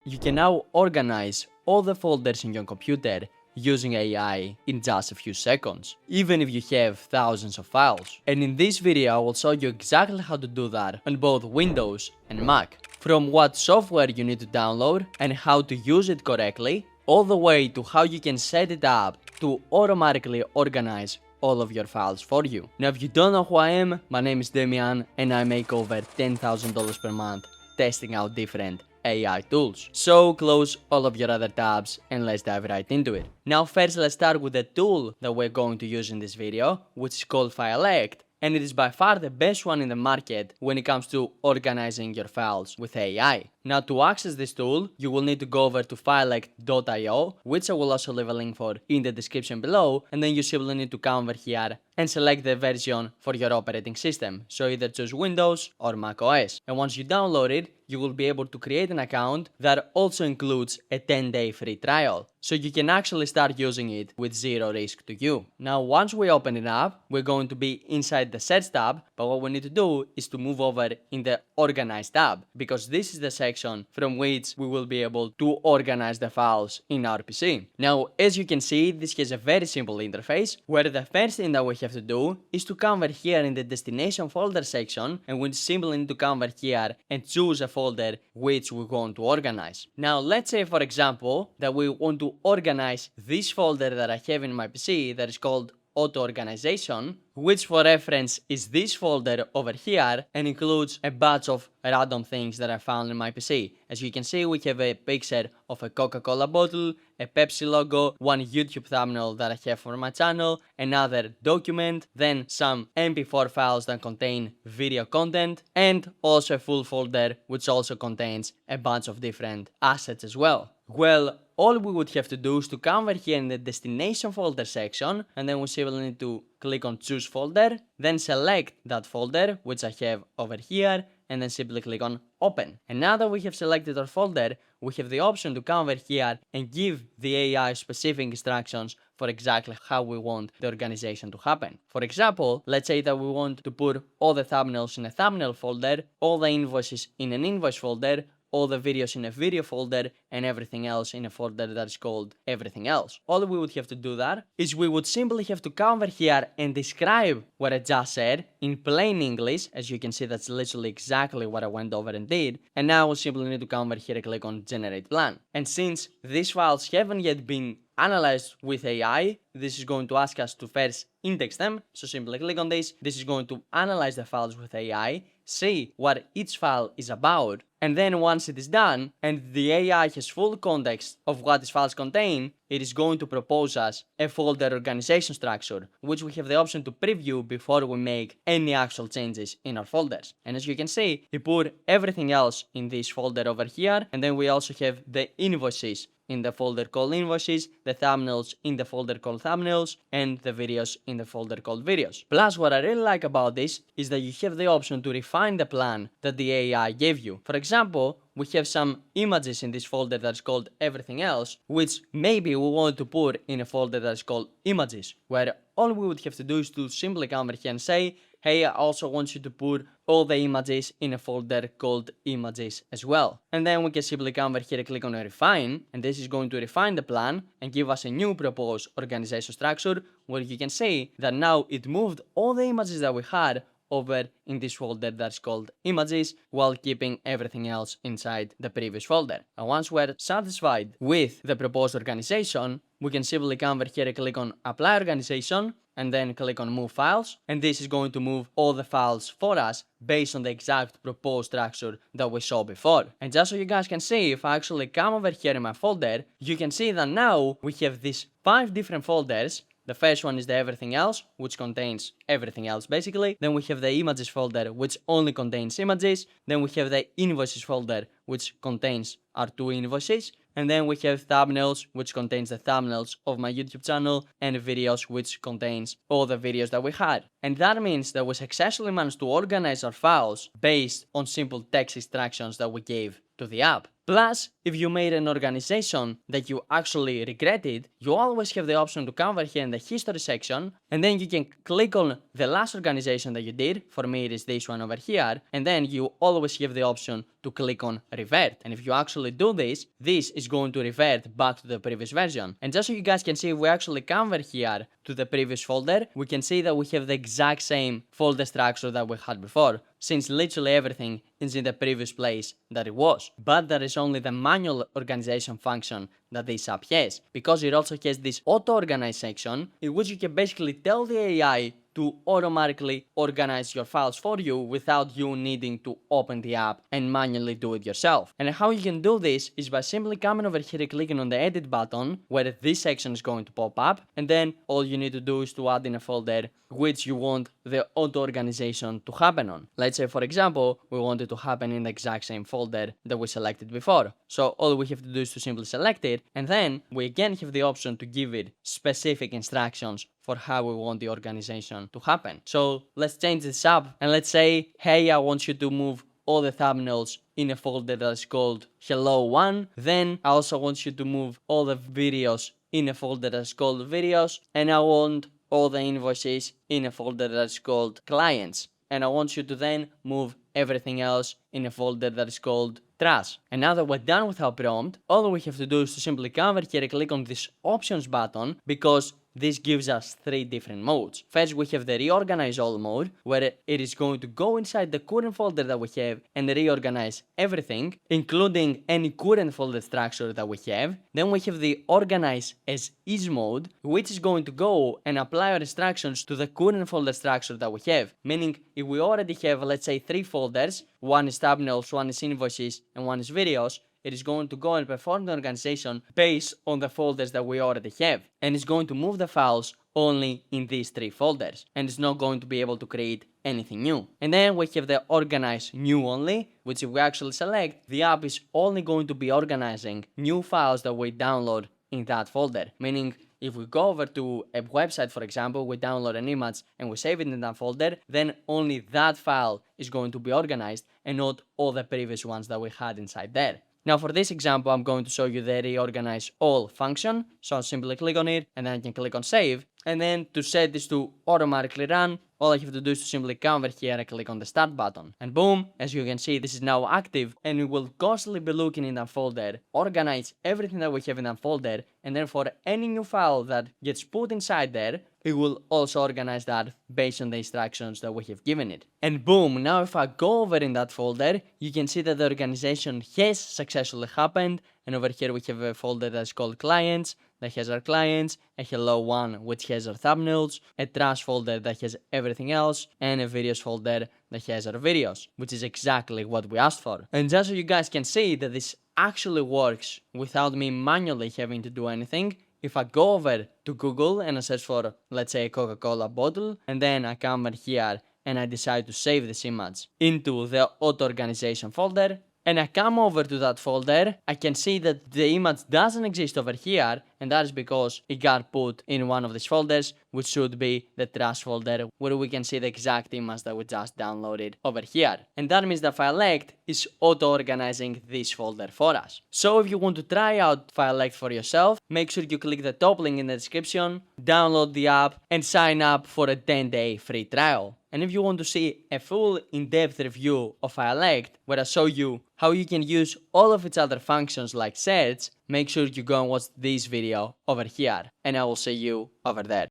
You can now organize all the folders in your computer using AI in just a few seconds, even if you have thousands of files. And in this video I will show you exactly how to do that on both Windows and Mac. From what software you need to download and how to use it correctly, all the way to how you can set it up to automatically organize all of your files for you. Now if you don't know who I am, my name is Demian and I make over $10,000 per month testing out different AI tools. So close all of your other tabs and let's dive right into it. Now first let's start with the tool that we're going to use in this video, which is called Filect, and it is by far the best one in the market when it comes to organizing your files with AI. Now to access this tool, you will need to go over to filect.io, which I will also leave a link for in the description below, and then you simply need to come over here and select the version for your operating system. So either choose Windows or Mac OS. And once you download it, you will be able to create an account that also includes a 10-day free trial. So you can actually start using it with zero risk to you. Now once we open it up, we're going to be inside the Search tab, but what we need to do is to move over in the Organize tab, because this is the section from which we will be able to organize the files in our PC. Now as you can see, this has a very simple interface, where the first thing that we have to do is to come over here in the destination folder section, and we simply need to come over here and choose a folder which we want to organize. Now let's say for example that we want to organize this folder that I have in my PC that is called Auto Organization, which for reference is this folder over here and includes a bunch of random things that I found in my PC. As you can see, we have a picture of a Coca-Cola bottle, a Pepsi logo, one YouTube thumbnail that I have for my channel, another document, then some MP4 files that contain video content, and also a full folder which also contains a bunch of different assets as well. Well, all we would have to do is to come over here in the destination folder section, and then we simply need to click on choose folder, then select that folder which I have over here, and then simply click on open. And now that we have selected our folder, we have the option to come over here and give the AI specific instructions for exactly how we want the organization to happen. For example, let's say that we want to put all the thumbnails in a thumbnail folder, all the invoices in an invoice folder, all the videos in a video folder, and everything else in a folder that is called everything else. All we would have to do that is we would simply have to come over here and describe what I just said in plain English. As you can see, that's literally exactly what I went over and did. And now we simply need to come over here and click on generate plan. And since these files haven't yet been analyzed with AI, this is going to ask us to first index them. So simply click on this. This is going to analyze the files with AI, see what each file is about, and then once it is done and the AI has full context of what these files contain, it is going to propose us a folder organization structure, which we have the option to preview before we make any actual changes in our folders. And as you can see, we put everything else in this folder over here, and then we also have the invoices in the folder called invoices, the thumbnails in the folder called thumbnails, and the videos in the folder called videos. Plus, what I really like about this is that you have the option to refine the plan that the AI gave you. For example, we have some images in this folder that's called everything else, which maybe we want to put in a folder that's called images, where all we would have to do is to simply come over here and say, hey, I also want you to put all the images in a folder called images as well. And then we can simply come over here and click on refine, and this is going to refine the plan and give us a new proposed organization structure, where you can see that now it moved all the images that we had over in this folder that's called images, while keeping everything else inside the previous folder. And once we're satisfied with the proposed organization, we can simply come over here and click on apply organization, and then click on move files, and this is going to move all the files for us based on the exact proposed structure that we saw before. And just so you guys can see, if I actually come over here in my folder, you can see that now we have these 5 different folders. The first one is the everything else, which contains everything else basically. Then we have the images folder, which only contains images. Then we have the invoices folder, which contains our 2 invoices. And then we have thumbnails, which contains the thumbnails of my YouTube channel, and videos, which contains all the videos that we had. And that means that we successfully managed to organize our files based on simple text instructions that we gave to the app. Plus, if you made an organization that you actually regretted, you always have the option to come over here in the history section, and then you can click on the last organization that you did. For me, it is this one over here, and then you always have the option to click on revert. And if you actually do this, this is going to revert back to the previous version. And just so you guys can see, if we actually come over here to the previous folder, we can see that we have the exact same folder structure that we had before, since literally everything is in the previous place that it was. But there is only the manual organization function that this app has, because it also has this auto-organize section in which you can basically tell the AI to automatically organize your files for you without you needing to open the app and manually do it yourself. And how you can do this is by simply coming over here and clicking on the edit button where this section is going to pop up, and then all you need to do is to add in a folder which you want the auto organization to happen on. Let's say, for example, we want it to happen in the exact same folder that we selected before. So all we have to do is to simply select it, and then we again have the option to give it specific instructions for how we want the organization to happen. So let's change this up, and let's say, hey, I want you to move all the thumbnails in a folder that is called Hello1. Then I also want you to move all the videos in a folder that is called Videos, and I want all the invoices in a folder that is called Clients. And I want you to then move everything else in a folder that is called Trash. And now that we're done with our prompt, all we have to do is to simply come over here and click on this Options button, because this gives us three different modes. First, we have the Reorganize All mode, where it is going to go inside the current folder that we have and reorganize everything, including any current folder structure that we have. Then we have the Organize as Is mode, which is going to go and apply our instructions to the current folder structure that we have. Meaning, if we already have, let's say, three folders, one is thumbnails, one is invoices, and one is videos, it is going to go and perform the organization based on the folders that we already have. And it's going to move the files only in these three folders. And it's not going to be able to create anything new. And then we have the Organize New Only, which if we actually select, the app is only going to be organizing new files that we download in that folder. Meaning, if we go over to a website, for example, we download an image and we save it in that folder, then only that file is going to be organized and not all the previous ones that we had inside there. Now for this example, I'm going to show you the Reorganize All function. So I'll simply click on it, and then I can click on Save. And then to set this to automatically run, all I have to do is to simply come over here and click on the Start button. And boom, as you can see, this is now active, and it will constantly be looking in that folder, organize everything that we have in that folder, and then for any new file that gets put inside there, it will also organize that based on the instructions that we have given it. And boom, now if I go over in that folder, you can see that the organization has successfully happened. And over here we have a folder that's called Clients, that has our clients, a Hello one which has our thumbnails, a Trash folder that has everything else, and a Videos folder that has our videos, which is exactly what we asked for. And just so you guys can see that this actually works without me manually having to do anything, if I go over to Google and I search for, let's say, a Coca-Cola bottle, and then I come over here and I decide to save this image into the auto-organization folder, and I come over to that folder, I can see that the image doesn't exist over here, and that is because it got put in one of these folders, which should be the Trash folder, where we can see the exact image that we just downloaded over here. And that means that Filect is auto-organizing this folder for us. So if you want to try out Filect for yourself, make sure you click the top link in the description, download the app, and sign up for a 10-day free trial. And if you want to see a full in-depth review of Filect, where I show you how you can use all of its other functions like search, make sure you go and watch this video over here, and I will see you over there.